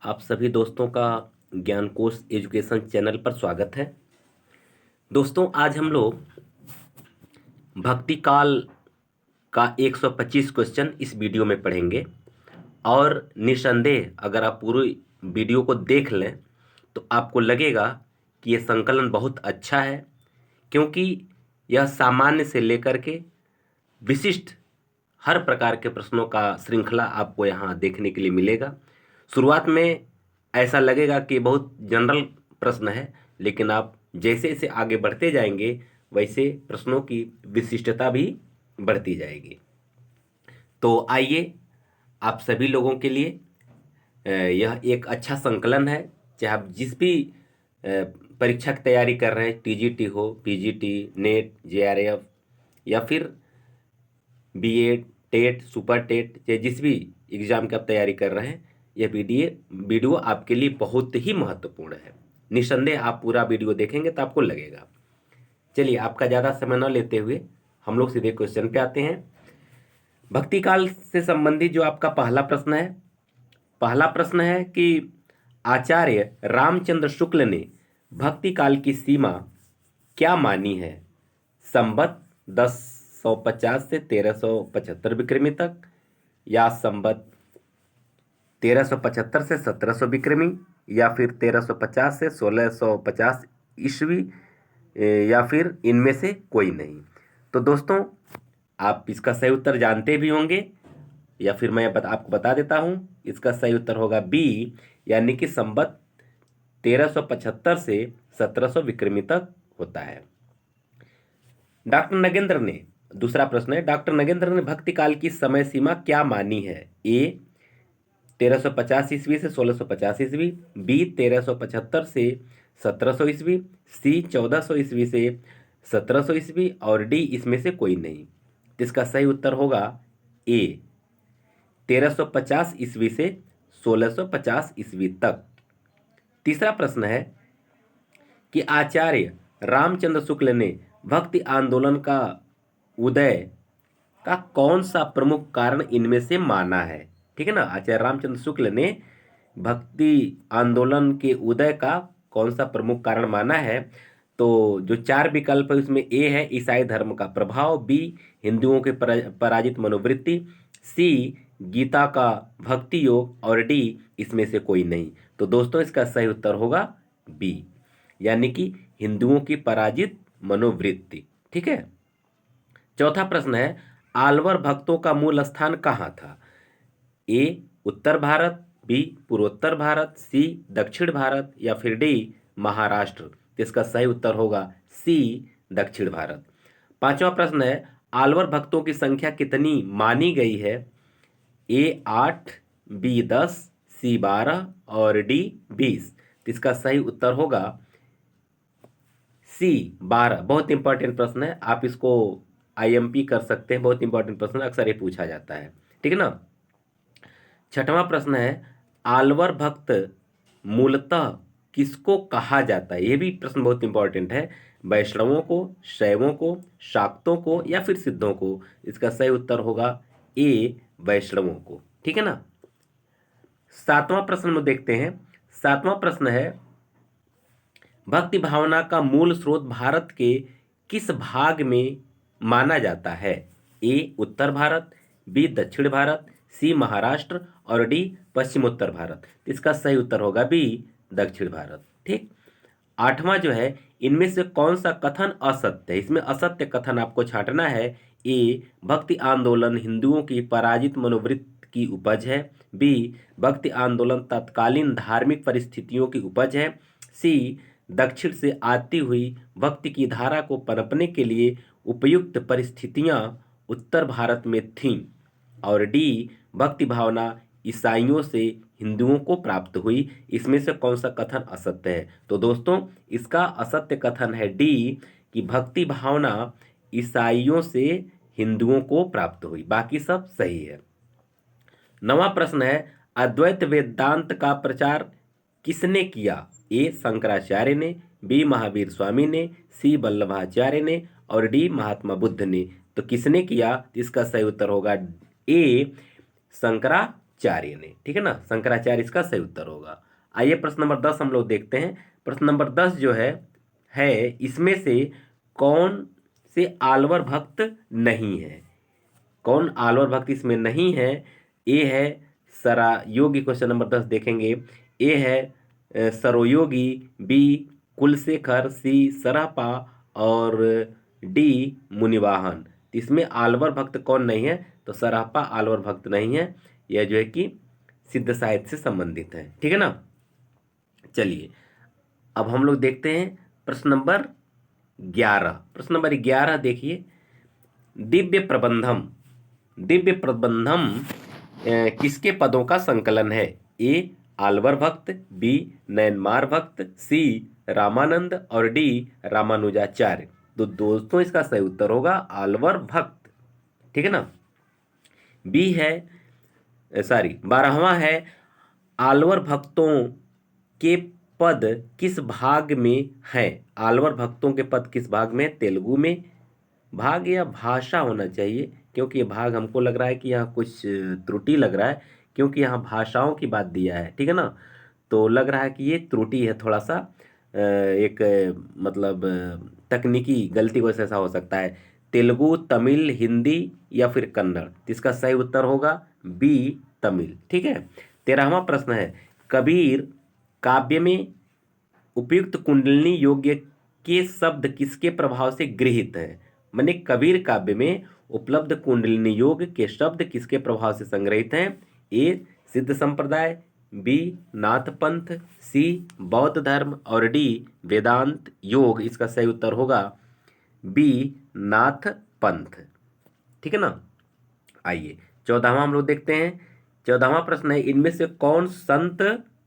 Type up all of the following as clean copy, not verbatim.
आप सभी दोस्तों का ज्ञान कोश एजुकेशन चैनल पर स्वागत है। दोस्तों, आज हम लोग भक्ति काल का 125 क्वेश्चन इस वीडियो में पढ़ेंगे और निसंदेह अगर आप पूरी वीडियो को देख लें तो आपको लगेगा कि ये संकलन बहुत अच्छा है, क्योंकि यह सामान्य से लेकर के विशिष्ट हर प्रकार के प्रश्नों का श्रृंखला आपको यहाँ देखने के लिए मिलेगा। शुरुआत में ऐसा लगेगा कि बहुत जनरल प्रश्न है, लेकिन आप जैसे जैसे आगे बढ़ते जाएंगे वैसे प्रश्नों की विशिष्टता भी बढ़ती जाएगी। तो आइए, आप सभी लोगों के लिए यह एक अच्छा संकलन है। चाहे आप जिस भी परीक्षा की तैयारी कर रहे हैं, टीजीटी हो, पीजीटी, नेट, जेआरएफ या फिर बीएड, टेट, सुपर टेट, चाहे जिस भी एग्ज़ाम की आप तैयारी कर रहे हैं, यह वीडियो आपके लिए बहुत ही महत्वपूर्ण है। निसंदेह आप पूरा वीडियो देखेंगे तो आपको लगेगा। चलिए, आपका ज़्यादा समय न लेते हुए हम लोग सीधे क्वेश्चन पे आते हैं। भक्ति काल से संबंधित जो आपका पहला प्रश्न है कि आचार्य रामचंद्र शुक्ल ने भक्ति काल की सीमा क्या मानी है? संवत 1050 से 1375 विक्रमी तक, या संवत 1375 से 1700 विक्रमी, या फिर 1350 से 1650 ईस्वी, या फिर इनमें से कोई नहीं। तो दोस्तों, आप इसका सही उत्तर जानते भी होंगे, या फिर मैं आपको बता देता हूं। इसका सही उत्तर होगा बी, यानी कि संवत 1375 से 1700 विक्रमी तक होता है। डॉक्टर नगेंद्र ने, दूसरा प्रश्न है, डॉक्टर नगेंद्र ने भक्ति काल की समय सीमा क्या मानी है? ए 1350 ईस्वी से 1650 ईस्वी, बी 1375 से 1700 ईस्वी, सी 1400 ईस्वी से 1700 ईस्वी, और डी इसमें से कोई नहीं। तो इसका सही उत्तर होगा ए 1350 ईस्वी से 1650 ईस्वी तक। तीसरा प्रश्न है कि आचार्य रामचंद्र शुक्ल ने भक्ति आंदोलन का उदय का कौन सा प्रमुख कारण इनमें से माना है? ठीक है ना, आचार्य रामचंद्र शुक्ल ने भक्ति आंदोलन के उदय का कौन सा प्रमुख कारण माना है? तो जो चार विकल्प है उसमें ए है ईसाई धर्म का प्रभाव, बी हिंदुओं के पराजित मनोवृत्ति, सी गीता का भक्ति योग, और डी इसमें से कोई नहीं। तो दोस्तों, इसका सही उत्तर होगा बी, यानी कि हिंदुओं की पराजित मनोवृत्ति। ठीक है। चौथा प्रश्न है, आलवर भक्तों का मूल स्थान कहाँ था? ए उत्तर भारत, बी पूर्वोत्तर भारत, सी दक्षिण भारत, या फिर डी महाराष्ट्र। तो इसका सही उत्तर होगा सी दक्षिण भारत। पांचवा प्रश्न है, आलवर भक्तों की संख्या कितनी मानी गई है? ए 8, बी 10, सी 12, और डी 20। तो इसका सही उत्तर होगा सी 12। बहुत इंपॉर्टेंट प्रश्न है, आप इसको आईएमपी कर सकते हैं। बहुत इंपॉर्टेंट प्रश्न, अक्सर ये पूछा जाता है। ठीक है ना। छठवां प्रश्न है, आलवर भक्त मूलतः किसको कहा जाता है? यह भी प्रश्न बहुत इंपॉर्टेंट है। वैष्णवों को, शैवों को, शाक्तों को, या फिर सिद्धों को? इसका सही उत्तर होगा ए वैष्णवों को। ठीक है ना। सातवां प्रश्न में देखते हैं। सातवां प्रश्न है, भक्ति भावना का मूल स्रोत भारत के किस भाग में माना जाता है? ए उत्तर भारत, बी दक्षिण भारत, सी महाराष्ट्र, और डी पश्चिमोत्तर भारत। इसका सही उत्तर होगा बी दक्षिण भारत। ठीक। आठवां जो है, इनमें से कौन सा कथन असत्य है? इसमें असत्य कथन आपको छांटना है। ए भक्ति आंदोलन हिंदुओं की पराजित मनोवृत्ति की उपज है, बी भक्ति आंदोलन तत्कालीन धार्मिक परिस्थितियों की उपज है, सी दक्षिण से आती हुई भक्ति की धारा को पनपने के लिए उपयुक्त परिस्थितियां उत्तर भारत में थीं, और डी भक्ति भावना ईसाइयों से हिंदुओं को प्राप्त हुई। इसमें से कौन सा कथन असत्य है? तो दोस्तों, इसका असत्य कथन है डी कि भक्ति भावना ईसाइयों से हिंदुओं को प्राप्त हुई। बाकी सब सही है। नवा प्रश्न है, अद्वैत वेदांत का प्रचार किसने किया? ए शंकराचार्य ने, बी महावीर स्वामी ने, सी वल्लभाचार्य ने, और डी महात्मा बुद्ध ने। तो किसने किया? इसका सही उत्तर होगा ए शंकराचार्य शंकराचार्य ने, ठीक है ना, शंकराचार्य इसका सही उत्तर होगा। आइए प्रश्न नंबर 10 हम लोग देखते हैं। प्रश्न नंबर 10 जो है इसमें से कौन से आलवर भक्त नहीं है? कौन आलवर भक्त इसमें नहीं है? ए है सरा योगी, क्वेश्चन नंबर 10 देखेंगे। ए है सरोयोगी, बी कुलशेखर, सी सरापा और डी मुनिवाहन। इसमें आलवर भक्त कौन नहीं है? तो सरापा आलवर भक्त नहीं है, यह जो है कि सिद्ध साहित्य से संबंधित है, ठीक है ना। चलिए अब हम लोग देखते हैं प्रश्न नंबर 11। प्रश्न नंबर 11 देखिए, दिव्य प्रबंधम, दिव्य प्रबंधम किसके पदों का संकलन है? ए आलवर भक्त, बी नयनमार भक्त, सी रामानंद और डी रामानुजाचार्य। तो दोस्तों इसका सही उत्तर होगा आलवर भक्त, ठीक है ना। बी है सॉरी 12वां है, आलवर भक्तों के पद किस भाग में हैं? आलवर भक्तों के पद किस भाग में? तेलुगु में भाग या भाषा होना चाहिए, क्योंकि ये भाग हमको लग रहा है कि यहाँ कुछ त्रुटि लग रहा है, क्योंकि यहाँ भाषाओं की बात दिया है, ठीक है ना। तो लग रहा है कि ये त्रुटि है थोड़ा सा, एक मतलब तकनीकी गलती वजह से ऐसा हो सकता है। तेलुगु, तमिल, हिंदी या फिर कन्नड़। इसका सही उत्तर होगा बी तमिल, ठीक है। 13वां प्रश्न है, कबीर काव्य में उपयुक्त कुंडलिनी योग्य के शब्द किसके प्रभाव से गृहीत है? माने कबीर काव्य में उपलब्ध कुंडलिनी योग के शब्द किसके प्रभाव से संग्रहित हैं? ए सिद्ध संप्रदाय, बी नाथ पंथ, सी बौद्ध धर्म और डी वेदांत योग। इसका सही उत्तर होगा बी नाथ पंथ, ठीक है ना। आइए 14वां हम लोग देखते हैं। 14वां प्रश्न है, इनमें से कौन संत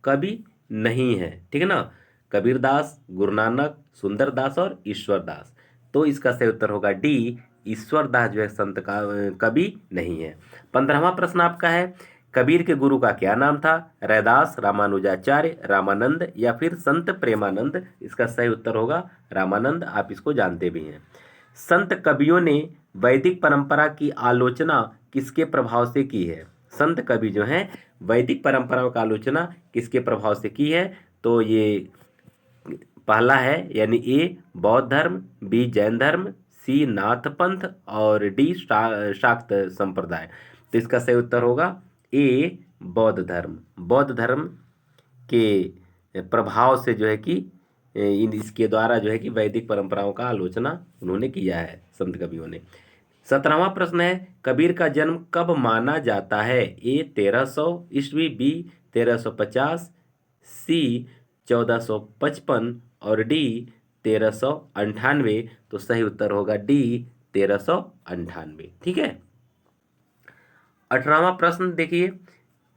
कवि नहीं है? ठीक है ना, कबीरदास, गुरु नानक, सुंदरदास और ईश्वरदास। तो इसका सही उत्तर होगा डी ईश्वरदास जो है संत का कवि नहीं है। 15वां प्रश्न आपका है, कबीर के गुरु का क्या नाम था? रैदास, रामानुजाचार्य, रामानंद या फिर संत प्रेमानंद। इसका सही उत्तर होगा रामानंद, आप इसको जानते भी हैं। संत कवियों ने वैदिक परंपरा की आलोचना किसके प्रभाव से की है? संत कवि जो हैं वैदिक परंपराओं का आलोचना किसके प्रभाव से की है? तो ये पहला है यानी ए बौद्ध धर्म, बी जैन धर्म, सी नाथ पंथ और डी शाक्त संप्रदाय। तो इसका सही उत्तर होगा ए बौद्ध धर्म। बौद्ध धर्म के प्रभाव से जो है कि इसके द्वारा जो है कि वैदिक परंपराओं का आलोचना उन्होंने किया है संत कवियों ने। 17वां प्रश्न है, कबीर का जन्म कब माना जाता है? ए 1300 ईस्वी, बी 1350, सी 1455 और डी 1398। तो सही उत्तर होगा डी 1398, ठीक है। 18वां प्रश्न देखिए,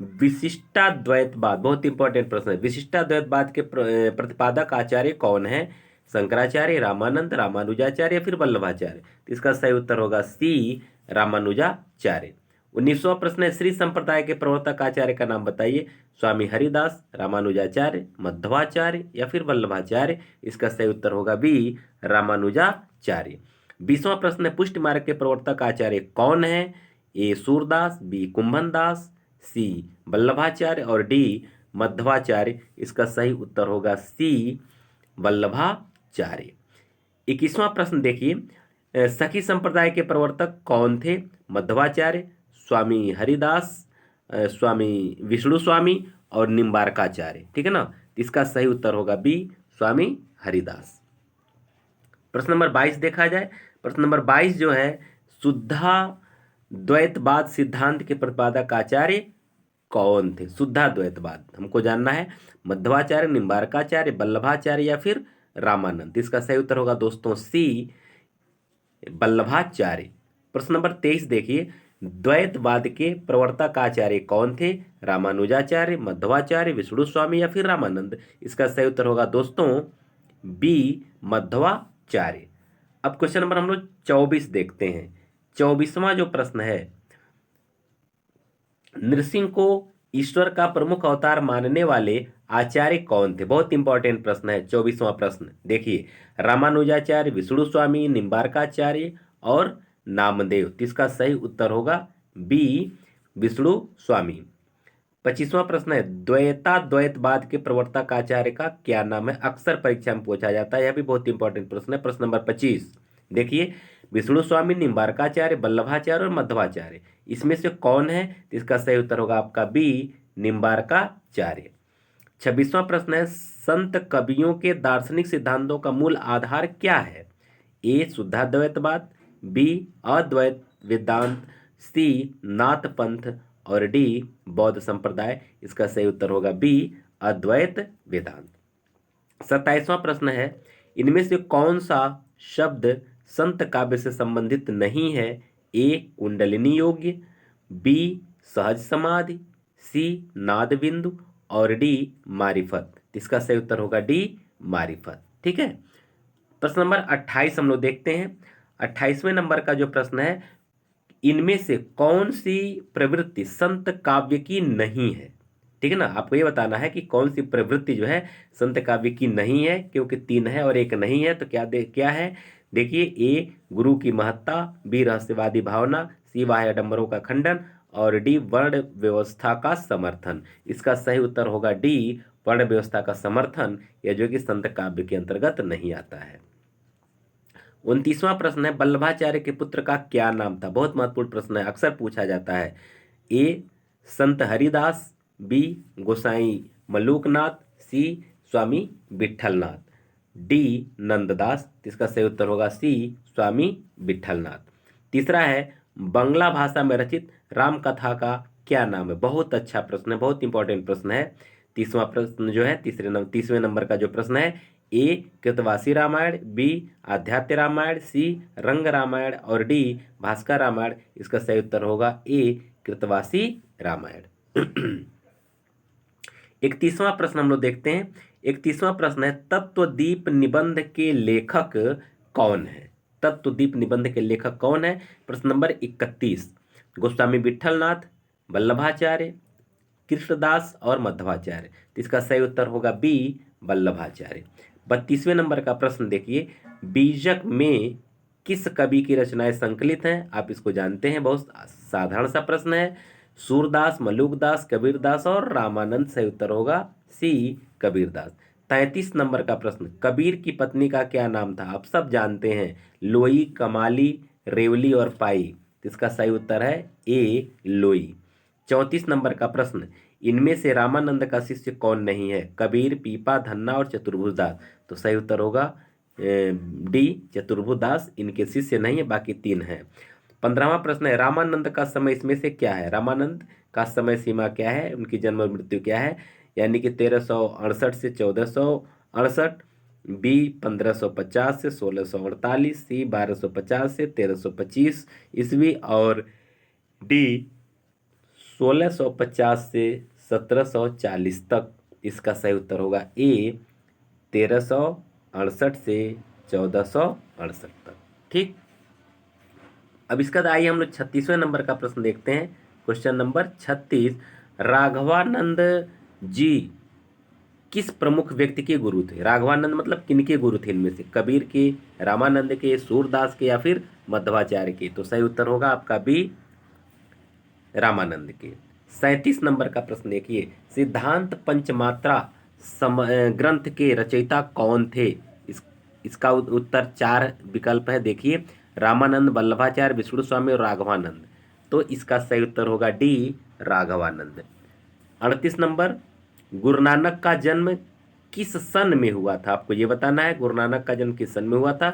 विशिष्टाद्वैतवाद, बहुत इंपॉर्टेंट प्रश्न है। विशिष्टाद्वैतवाद के प्रतिपादक आचार्य कौन है? शंकराचार्य, रामानंद, रामानुजाचार्य या फिर वल्लभाचार्य। तो इसका सही उत्तर होगा सी रामानुजाचार्य। 19वां प्रश्न है, श्री संप्रदाय के प्रवर्तक आचार्य का नाम बताइए। स्वामी हरिदास, रामानुजाचार्य, मध्वाचार्य या फिर वल्लभाचार्य। इसका सही उत्तर होगा बी रामानुजाचार्य। 20वां प्रश्न है, पुष्टि मार्ग के प्रवर्तक आचार्य कौन है? ए सूरदास, बी कुंभनदास, सी वल्लभाचार्य और डी मध्वाचार्य। इसका सही उत्तर होगा सी वल्लभाचार्य। 21वां प्रश्न देखिए, सखी संप्रदाय के प्रवर्तक कौन थे? मध्वाचार्य, स्वामी हरिदास, स्वामी विष्णु स्वामी और निम्बारकाचार्य, ठीक है ना। इसका सही उत्तर होगा बी स्वामी हरिदास। प्रश्न नंबर 22 देखा जाए। प्रश्न नंबर 22 जो है, शुद्धा द्वैतवाद सिद्धांत के प्रतिपादक आचार्य कौन थे? शुद्धाद्वैतवाद हमको जानना है। मध्वाचार्य, निम्बारकाचार्य, वल्लभाचार्य या फिर रामानंद। इसका सही उत्तर होगा दोस्तों सी वल्लभाचार्य। प्रश्न नंबर 23 देखिए, द्वैतवाद के प्रवर्तक आचार्य कौन थे? रामानुजाचार्य, मध्वाचार्य, विष्णु स्वामी या फिर रामानंद। इसका सही उत्तर होगा दोस्तों बी मध्वाचार्य। अब क्वेश्चन नंबर हम लोग 24 देखते हैं। 24वां जो प्रश्न है, नृसिंह को ईश्वर का प्रमुख अवतार मानने वाले आचार्य कौन थे? बहुत इंपॉर्टेंट प्रश्न है 24वां प्रश्न। देखिए, रामानुजाचार्य, विष्णु स्वामी, निम्बारकाचार्य और नामदेव। इसका सही उत्तर होगा बी विष्णु स्वामी। 25वां प्रश्न है द्वैताद्वैतवाद के प्रवर्तक आचार्य का क्या नाम है? अक्सर परीक्षा में पूछा जाता है, यह भी बहुत इंपॉर्टेंट प्रश्न है। प्रश्न नंबर 25 देखिए, विष्णु स्वामी, निम्बारकाचार्य, वल्लभाचार्य और मध्वाचार्य, इसमें से कौन है? तो इसका सही उत्तर होगा आपका बी, निम्बारकाचार्य। 26वां प्रश्न है संत कवियों के दार्शनिक सिद्धांतों का मूल आधार क्या है? ए शुद्धाद्वैतवाद, बी अद्वैत वेदांत, सी नाथ पंथ और डी बौद्ध संप्रदाय। इसका सही उत्तर होगा बी अद्वैत वेदांत। 27वां प्रश्न है इनमें से कौन सा शब्द संत काव्य से संबंधित नहीं है? ए कुंडलिनी योग्य, बी सहज समाधि, सी नाद बिंदु और डी मारिफत। इसका सही उत्तर होगा डी मारिफत। ठीक है, प्रश्न नंबर 28 हम लोग देखते हैं। 28वें नंबर का जो प्रश्न है, इनमें से कौन सी प्रवृत्ति संत काव्य की नहीं है? ठीक है ना, आपको ये बताना है कि कौन सी प्रवृत्ति जो है संत काव्य की नहीं है, क्योंकि 3 है और एक नहीं है, तो क्या है? देखिए, ए गुरु की महत्ता, बी रहस्यवादी भावना, सी बाह्य आडंबरों का खंडन और डी वर्ण व्यवस्था का समर्थन। इसका सही उत्तर होगा डी वर्ण व्यवस्था का समर्थन, यह जो कि संत काव्य के अंतर्गत नहीं आता है। 29वां प्रश्न है वल्लभाचार्य के पुत्र का क्या नाम था? बहुत महत्वपूर्ण प्रश्न है, अक्सर पूछा जाता है। ए संत हरिदास, बी गोसाई मलूकनाथ, सी स्वामी विठलनाथ, डी नंददास। इसका सही उत्तर होगा सी स्वामी विठलनाथ। तीसरा है बंगला भाषा में रचित राम कथा का क्या नाम है? बहुत अच्छा प्रश्न है, बहुत इंपॉर्टेंट प्रश्न है। 30वां प्रश्न जो है 30वें नंबर का जो प्रश्न है, ए कृतवासी रामायण, बी आध्यात्म रामायण, सी रंग रामायण और डी भास्कर रामायण। इसका सही उत्तर होगा ए कृतवासी रामायण। 31वां प्रश्न हम लोग देखते हैं। 31वां प्रश्न है तत्वदीप निबंध के लेखक कौन है? तत्वदीप निबंध के लेखक कौन है? प्रश्न नंबर 31, गोस्वामी विठलनाथ, वल्लभाचार्य, कृष्णदास और मध्वाचार्य। इसका सही उत्तर होगा बी वल्लभाचार्य। 32वें नंबर का प्रश्न देखिए, बीजक में किस कवि की रचनाएं संकलित हैं? आप इसको जानते हैं, बहुत साधारण सा प्रश्न है। सूरदास, मलुकदास, कबीरदास और रामानंद। सही उत्तर होगा सी कबीरदास। 33 नंबर का प्रश्न, कबीर की पत्नी का क्या नाम था? आप सब जानते हैं, लोई, कमाली, रेवली और पाई। इसका सही उत्तर है ए लोई। 34 नंबर का प्रश्न, इनमें से रामानंद का शिष्य कौन नहीं है? कबीर, पीपा, धन्ना और चतुर्भुज दास। तो सही उत्तर होगा डी चतुर्भुज दास, इनके शिष्य नहीं है, बाकी 3 हैं। 15वां प्रश्न है रामानंद का समय इसमें से क्या है? रामानंद का समय सीमा क्या है, उनकी जन्म और मृत्यु क्या है? यानी कि 1368 से 1468, बी 1550 से 1648, सी 1250 से 1325 ईस्वी और डी 1650 से 1740 तक। इसका सही उत्तर होगा ए 1368 से 1468 तक। ठीक, अब इसका आइए हम लोग 36वें नंबर का प्रश्न देखते हैं। क्वेश्चन नंबर 36, राघवानंद जी किस प्रमुख व्यक्ति के गुरु थे? राघवानंद मतलब किनके गुरु थे इनमें से? कबीर के, रामानंद के, सूरदास के या फिर मध्वाचार्य के? तो सही उत्तर होगा आपका बी रामानंद के। 37 नंबर का प्रश्न देखिए, सिद्धांत पंचमात्रा ग्रंथ के रचयिता कौन थे? इसका उत्तर 4 विकल्प है। देखिए, रामानंद, वल्लभाचार्य, विष्णु स्वामी और राघवानंद। तो इसका सही उत्तर होगा डी राघवानंद। 38 नंबर, गुरु नानक का जन्म किस सन में हुआ था? आपको ये बताना है गुरु नानक का जन्म किस सन में हुआ था।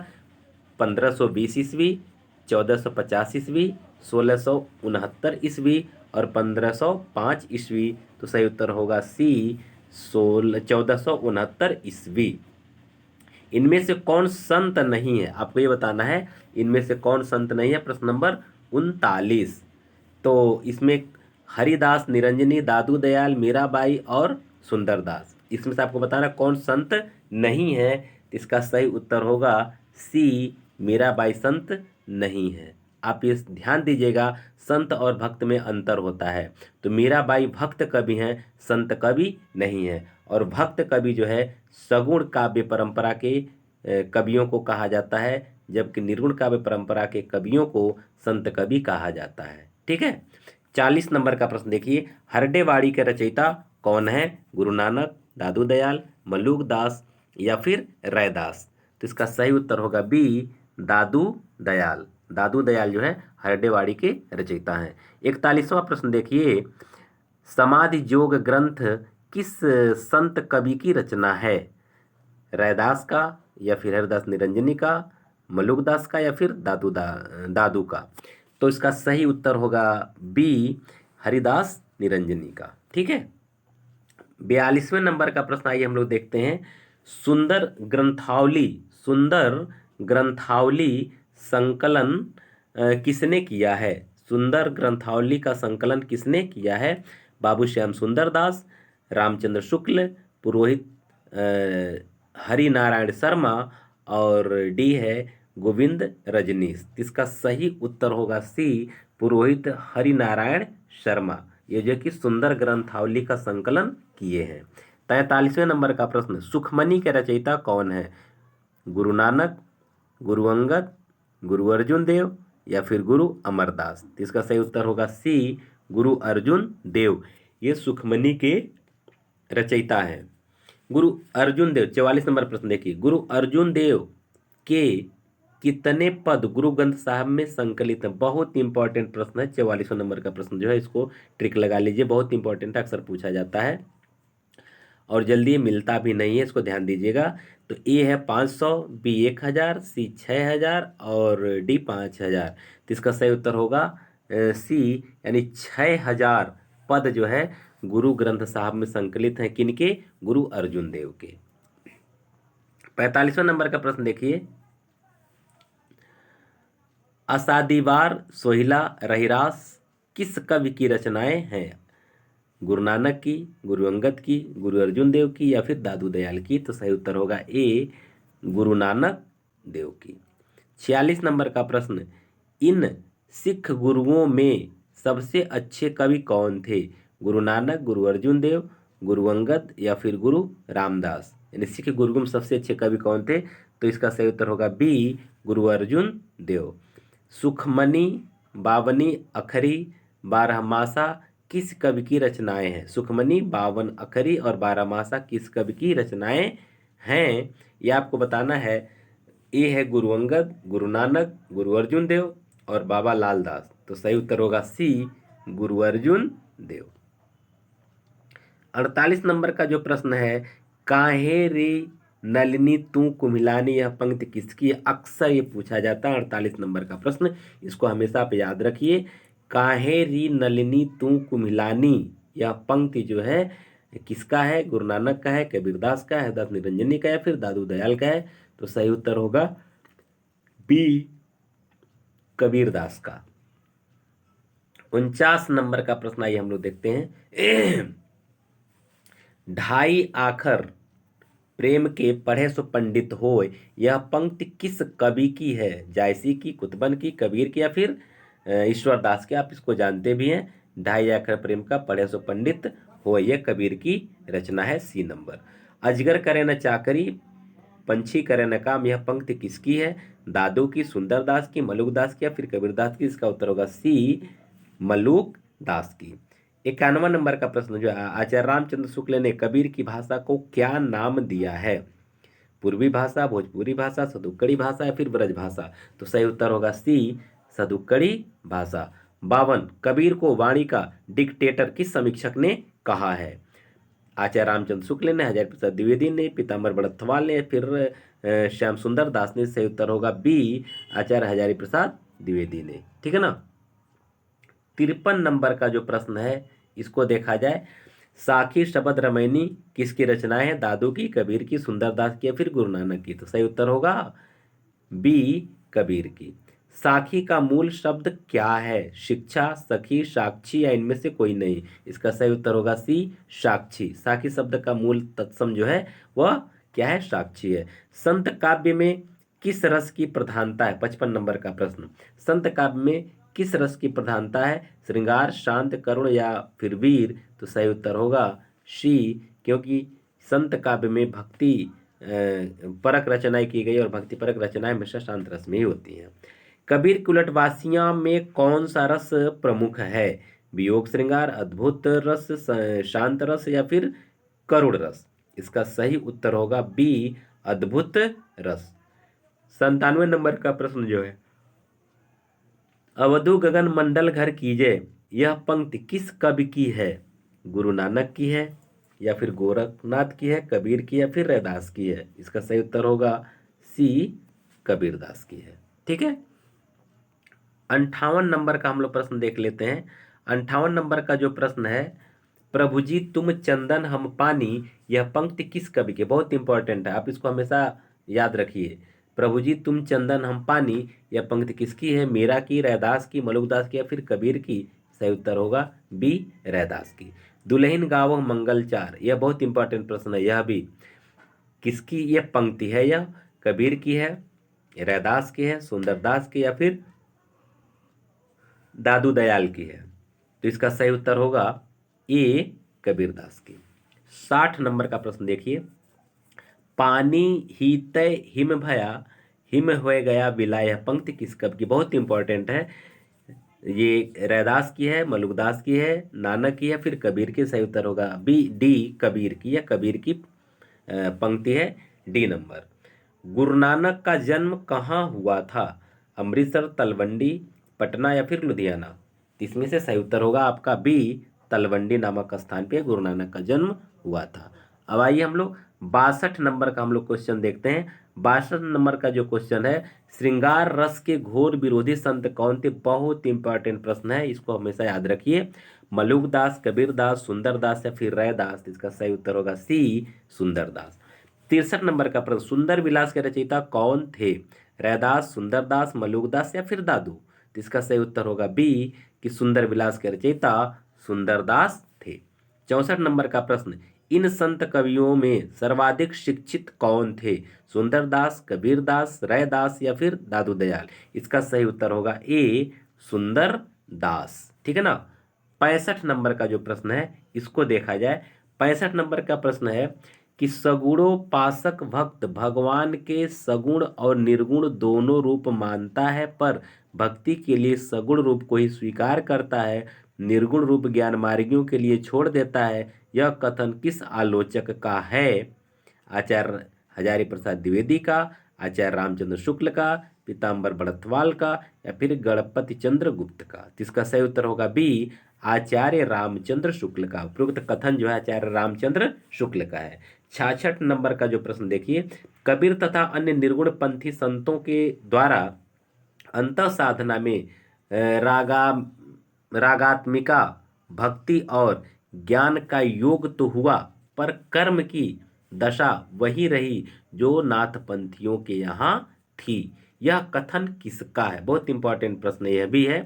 1520 ईस्वी, 1450 ईस्वी, 1669 ईस्वी और 1505 ईस्वी। तो सही उत्तर होगा सी 1469 ईस्वी। इनमें से कौन संत नहीं है? आपको ये बताना है इनमें से कौन संत नहीं है। प्रश्न नंबर 39, तो इसमें हरिदास, निरंजनी, दादू दयाल, मीराबाई और सुंदरदास। इसमें से आपको बताना कौन संत नहीं है। इसका सही उत्तर होगा सी मीराबाई संत नहीं है। आप ये ध्यान दीजिएगा, संत और भक्त में अंतर होता है। तो मीराबाई भक्त कवि हैं, संत कवि नहीं है। और भक्त कवि जो है सगुण काव्य परंपरा के कवियों को कहा जाता है, जबकि निर्गुण काव्य परंपरा के कवियों को संत कवि कहा जाता है। ठीक है, 40 नंबर का प्रश्न देखिए, हरडेवाड़ी के रचयिता कौन है? गुरु नानक, दादू दयाल, मलूक दास या फिर रैदास? तो इसका सही उत्तर होगा बी, दादू दयाल। दादू दयाल जो है हरडेवाड़ी के रचयिता हैं। 41वां प्रश्न देखिए, समाधि योग ग्रंथ किस संत कवि की रचना है? रैदास का या फिर हरिदास निरंजनी का, मलुकदास का या फिर दादू का? तो इसका सही उत्तर होगा बी, हरिदास निरंजनी का। ठीक है। 42वें नंबर का प्रश्न आइए हम लोग देखते हैं, सुंदर ग्रंथावली संकलन किसने किया है? सुंदर ग्रंथावली का संकलन किसने किया है? बाबू श्याम सुंदर दास, रामचंद्र शुक्ल, पुरोहित हरि नारायण शर्मा और डी है गोविंद रजनीश। इसका सही उत्तर होगा सी, पुरोहित हरि नारायण शर्मा। ये जो कि सुंदर ग्रंथावली का संकलन किए हैं। 43वें नंबर का प्रश्न, सुखमनी के रचयिता कौन है? गुरु नानक, गुरु अंगद, गुरु अर्जुन देव या फिर गुरु अमरदास? इसका सही उत्तर होगा सी, गुरु अर्जुन देव। ये सुखमनी के रचयिता हैं। गुरु अर्जुन देव, 44 नंबर प्रश्न देखिए, गुरु अर्जुन देव के कितने पद गुरु ग्रंथ साहब में संकलित है? बहुत इंपॉर्टेंट प्रश्न है। 44वें नंबर का प्रश्न जो है, इसको ट्रिक लगा लीजिए, बहुत इंपॉर्टेंट है, अक्सर पूछा जाता है और जल्दी ये मिलता भी नहीं है, इसको ध्यान दीजिएगा। तो ए है 500, बी 1000, सी 6000 और डी 5000। तो इसका सही उत्तर होगा सी, यानी 6000 पद जो है गुरु ग्रंथ साहब में संकलित हैं। किनके? गुरु अर्जुन देव के। 45वें नंबर का प्रश्न देखिए, असादीवार, सोहिला, रहिरास किस कवि की रचनाएं हैं? गुरु नानक की, गुरु अंगद की, गुरु अर्जुन देव की या फिर दादू दयाल की? तो सही उत्तर होगा ए, गुरु नानक देव की। 46 नंबर का प्रश्न, इन सिख गुरुओं में सबसे अच्छे कवि कौन थे? गुरु नानक, गुरु अर्जुन देव, गुरु अंगद या फिर गुरु रामदास? यानी सिख गुरुओं में सबसे अच्छे कवि कौन थे? तो इसका सही उत्तर होगा बी, गुरु अर्जुन देव। सुखमनी, बावनी, अखरी, बारहमासा किस कवि की रचनाएं हैं? सुखमनी, बावन अखरी और बारहमासा किस कवि की रचनाएं हैं? ये आपको बताना है। ए है गुरु अंगद, गुरु नानक, गुरु अर्जुन देव और बाबा लाल दास। तो सही उत्तर होगा सी, गुरु अर्जुन देव। 48 नंबर का जो प्रश्न है, काहे रे नलिनी तू कुम्हिलानी, यह पंक्ति किसकी? अक्सर ये पूछा जाता है 48 नंबर का प्रश्न, इसको हमेशा आप याद रखिए। काहे री नलिनी तू कुम्हिलानी, यह पंक्ति जो है किसका है? गुरु नानक का है, कबीरदास का है, हरिदास निरंजनी का है, फिर दादू दयाल का है? तो सही उत्तर होगा बी, कबीरदास का। 49 नंबर का प्रश्न आइए हम लोग देखते हैं, ढाई आखर प्रेम के पढ़े सो पंडित होय, यह पंक्ति किस कवि की है? जायसी की, कुतबन की, कबीर की या फिर ईश्वर दास की? आप इसको जानते भी हैं, ढाई आखर प्रेम का पढ़े सो पंडित होय, यह कबीर की रचना है, सी नंबर। अजगर करे न चाकरी, पंछी करे न काम, यह पंक्ति किसकी है? दादू की, सुंदर दास की, मलुक दास की या फिर कबीर दास की? इसका उत्तर होगा सी, मलुक दास की। 91 नंबर का प्रश्न जो है, आचार्य रामचंद्र शुक्ल ने कबीर की भाषा को क्या नाम दिया है? पूर्वी भाषा, भोजपुरी भाषा, सदुक्कड़ी भाषा या फिर ब्रज भाषा? तो सही उत्तर होगा सी, सदुक्कड़ी भाषा। 52, कबीर को वाणी का डिक्टेटर किस समीक्षक ने कहा है? आचार्य रामचंद्र शुक्ल ने, हजारी प्रसाद द्विवेदी ने, पीताम्बर बड़थवाल ने, फिर श्याम सुंदर दास ने? सही उत्तर होगा बी, आचार्य हजारी प्रसाद द्विवेदी ने। ठीक है ना। 53 नंबर का जो प्रश्न है, इसको देखा जाए, साखी शबद रमैनी किसकी रचनाएं हैं? दादू की, कबीर की, सुंदरदास की या फिर गुरु नानक की? तो सही उत्तर होगा बी, कबीर की। साखी का मूल शब्द क्या है? शिक्षा, सखी, साक्षी या इनमें से कोई नहीं? इसका सही उत्तर होगा सी, साक्षी। साखी शब्द का मूल तत्सम जो है वह क्या है? साक्षी है। संत काव्य में किस रस की प्रधानता है? 55 नंबर का प्रश्न, संत काव्य में किस रस की प्रधानता है? श्रृंगार, शांत, करुण या फिर वीर? तो सही उत्तर होगा सी, क्योंकि संत काव्य में भक्ति परक रचनाएं की गई और भक्ति परक रचनाएं हमेशा शांत रस में ही होती हैं। कबीर की उलटवासियां में कौन सा रस प्रमुख है? वियोग श्रृंगार, अद्भुत रस, शांत रस या फिर करुण रस। इसका सही उत्तर होगा बी, अद्भुत रस। 97 नंबर का प्रश्न जो है, अवधु गगन मंडल घर कीजिए, यह पंक्ति किस कवि की है? गुरु नानक की है या फिर गोरखनाथ की है, कबीर की या फिर रैदास की है? इसका सही उत्तर होगा सी, कबीरदास की है। ठीक है। 58 नंबर का हम लोग प्रश्न देख लेते हैं। 58 नंबर का जो प्रश्न है, प्रभु जी तुम चंदन हम पानी, यह पंक्ति किस कवि की? बहुत इंपॉर्टेंट है, आप इसको हमेशा याद रखिए। प्रभु जी तुम चंदन हम पानी, यह पंक्ति किसकी है? मीरा की, रैदास की, मलुकदास की या फिर कबीर की? सही उत्तर होगा बी, रैदास की। दुल्हन गावो मंगल चार, यह बहुत इंपॉर्टेंट प्रश्न है। यह भी किसकी यह पंक्ति है? यह कबीर की है, रैदास की है, सुंदरदास की या फिर दादू दयाल की है? तो इसका सही उत्तर होगा ए, कबीरदास की। 60 नंबर का प्रश्न देखिए, पानी ही तय हिम भया, हिम हो गया विला, यह पंक्ति किस कवि की? बहुत इंपॉर्टेंट है। ये रैदास की है, मलुकदास की है, नानक की है, फिर कबीर की? सही उत्तर होगा बी, डी, कबीर की या कबीर की पंक्ति है, डी नंबर। गुरु नानक का जन्म कहाँ हुआ था? अमृतसर, तलवंडी, पटना या फिर लुधियाना? इसमें से सही उत्तर होगा आपका बी, तलवंडी नामक स्थान पे गुरु नानक का जन्म हुआ था। अब आइए हम लोग 62 नंबर का हम लोग क्वेश्चन देखते हैं। 62 नंबर का जो क्वेश्चन है, श्रृंगार रस के घोर विरोधी संत कौन थे? बहुत इंपॉर्टेंट प्रश्न है, इसको हमेशा याद रखिए। मलुकदास, कबीरदास, सुंदरदास या फिर रैदास? इसका सही उत्तर होगा सी, सुंदरदास। 63 नंबर का प्रश्न, सुंदर विलास के रचयिता कौन थे? रैदास, सुंदरदास, मलुकदास या फिर दादू? तो इसका सही उत्तर होगा बी, कि सुंदर विलास के रचयिता सुंदरदास थे। 64 नंबर का प्रश्न, इन संत कवियों में सर्वाधिक शिक्षित कौन थे? सुंदरदास, कबीरदास, रैदास या फिर दादू दयाल? इसका सही उत्तर होगा ए, सुंदरदास। ठीक है ना। 65 नंबर का जो प्रश्न है, इसको देखा जाए। 65 नंबर का प्रश्न है कि सगुणोपासक भक्त भगवान के सगुण और निर्गुण दोनों रूप मानता है, पर भक्ति के लिए सगुण रूप को ही स्वीकार करता है, निर्गुण रूप ज्ञान मार्गियों के लिए छोड़ देता है। यह कथन किस आलोचक का है? आचार्य हजारी प्रसाद द्विवेदी का, आचार्य रामचंद्र शुक्ल का, पीताम्बर बड़थवाल का या फिर गणपति चंद्र गुप्त का? जिसका सही उत्तर होगा बी, आचार्य रामचंद्र शुक्ल का। उपयुक्त कथन जो है आचार्य रामचंद्र शुक्ल का है। 66 नंबर का जो प्रश्न देखिए, कबीर तथा अन्य निर्गुण पंथी संतों के द्वारा अंतः साधना में रागात्मिका भक्ति और ज्ञान का योग तो हुआ, पर कर्म की दशा वही रही जो नाथपंथियों के यहाँ थी। यह कथन किसका है? बहुत इंपॉर्टेंट प्रश्न यह भी है।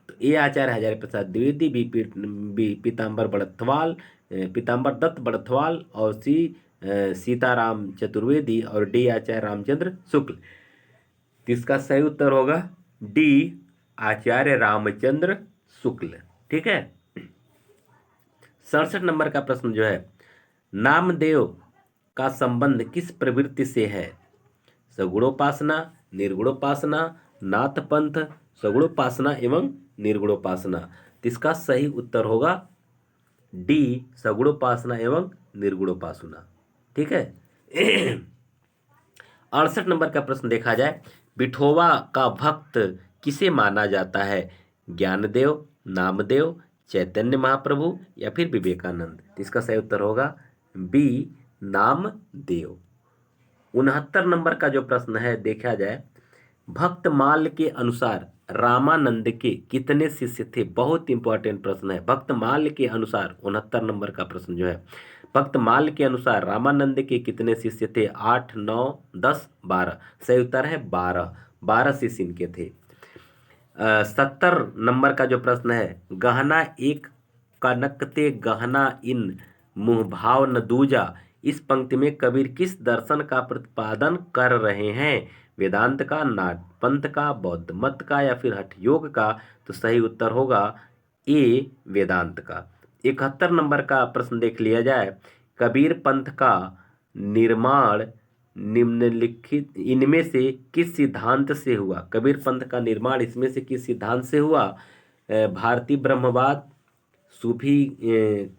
तो ए, आचार्य हजारी प्रसाद द्विवेदी, बी, पीताम्बर बड़थवाल, पीताम्बर दत्त बड़थवाल और सी, सीताराम चतुर्वेदी और डी, आचार्य रामचंद्र शुक्ल। इसका सही उत्तर होगा डी, आचार्य रामचंद्र शुक्ल। ठीक है। 67 नंबर का प्रश्न जो है, नामदेव का संबंध किस प्रवृत्ति से है? सगुणोपासना, निर्गुणोपासना, नाथपंथ, सगुणोपासना एवं निर्गुणोपासना? इसका सही उत्तर होगा डी, सगुणोपासना एवं निर्गुणोपासना। ठीक है। 68 नंबर का प्रश्न देखा जाए, विठोबा का भक्त किसे माना जाता है? ज्ञानदेव, नामदेव, चैतन्य महाप्रभु या फिर विवेकानंद? इसका सही उत्तर होगा बी, नामदेव। 69 नंबर का जो प्रश्न है देखा जाए, भक्तमाल के अनुसार रामानंद के कितने शिष्य थे? बहुत इंपॉर्टेंट प्रश्न है। भक्तमाल के अनुसार 69 नंबर का प्रश्न जो है, भक्तमाल के अनुसार रामानंद के कितने शिष्य थे? 8, 9, 10, 12? सही उत्तर है 12, 12 शिष्य इनके थे। 70 नंबर का जो प्रश्न है, गहना एक कनकते गहना इन मुँह भाव न दूजा, इस पंक्ति में कबीर किस दर्शन का प्रतिपादन कर रहे हैं? वेदांत का, नाथपंथ का, बौद्ध मत का या फिर हठ योग का? तो सही उत्तर होगा ए, वेदांत का। 71 नंबर का प्रश्न देख लिया जाए, कबीर पंथ का निर्माण निम्नलिखित इनमें से किस सिद्धांत से हुआ? कबीर पंथ का निर्माण इसमें से किस सिद्धांत से हुआ? भारतीय ब्रह्मवाद, सूफी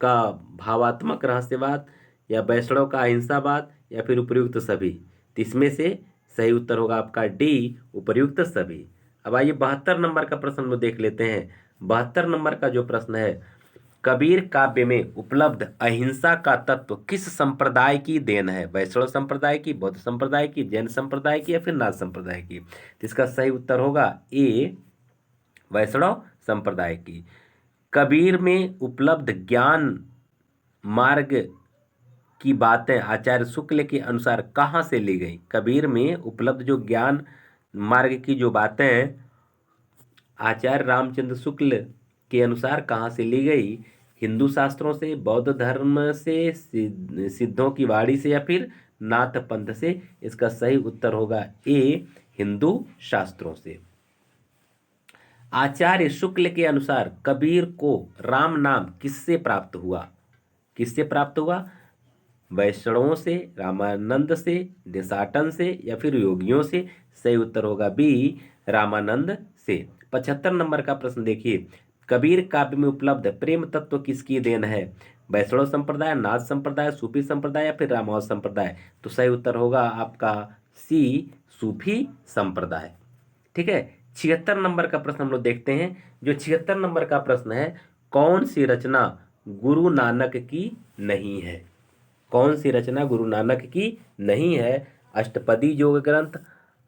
का भावात्मक रहस्यवाद, या वैष्णव का अहिंसावाद, या फिर उपर्युक्त सभी। तो इसमें से सही उत्तर होगा आपका डी, उपर्युक्त सभी। अब आइए 72 नंबर का प्रश्न हम लोग देख लेते हैं। 72 नंबर का जो प्रश्न है, कबीर काव्य में उपलब्ध अहिंसा का तत्व किस संप्रदाय की देन है? वैष्णव संप्रदाय की, बौद्ध संप्रदाय की, जैन संप्रदाय की, या फिर नाथ संप्रदाय की? तो इसका सही उत्तर होगा ए, वैष्णव संप्रदाय की। कबीर में उपलब्ध ज्ञान मार्ग की बातें आचार्य शुक्ल के अनुसार कहाँ से ली गई? कबीर में उपलब्ध जो ज्ञान मार्ग की जो बातें आचार्य रामचंद्र शुक्ल के अनुसार कहाँ से ली गई? हिंदू शास्त्रों से, बौद्ध धर्म से, सिद्धों की वाणी से, या फिर नाथ पंथ से? इसका सही उत्तर होगा ए, हिंदू शास्त्रों से। आचार्य शुक्ल के अनुसार कबीर को राम नाम किससे प्राप्त हुआ? किससे प्राप्त हुआ? वैष्णवों से, रामानंद से, देशाटन से, या फिर योगियों से? सही उत्तर होगा बी, रामानंद से। 75 नंबर का प्रश्न देखिए, कबीर काव्य में उपलब्ध प्रेम तत्व किसकी देन है? वैष्णव संप्रदाय, नाथ संप्रदाय, सूफी संप्रदाय, या फिर रामावत संप्रदाय? तो सही उत्तर होगा आपका सी, सूफी संप्रदाय। ठीक है। 76 नंबर का प्रश्न हम लोग देखते हैं। जो 76 नंबर का प्रश्न है, कौन सी रचना गुरु नानक की नहीं है? कौन सी रचना गुरु नानक की नहीं है? अष्टपदी योग ग्रंथ,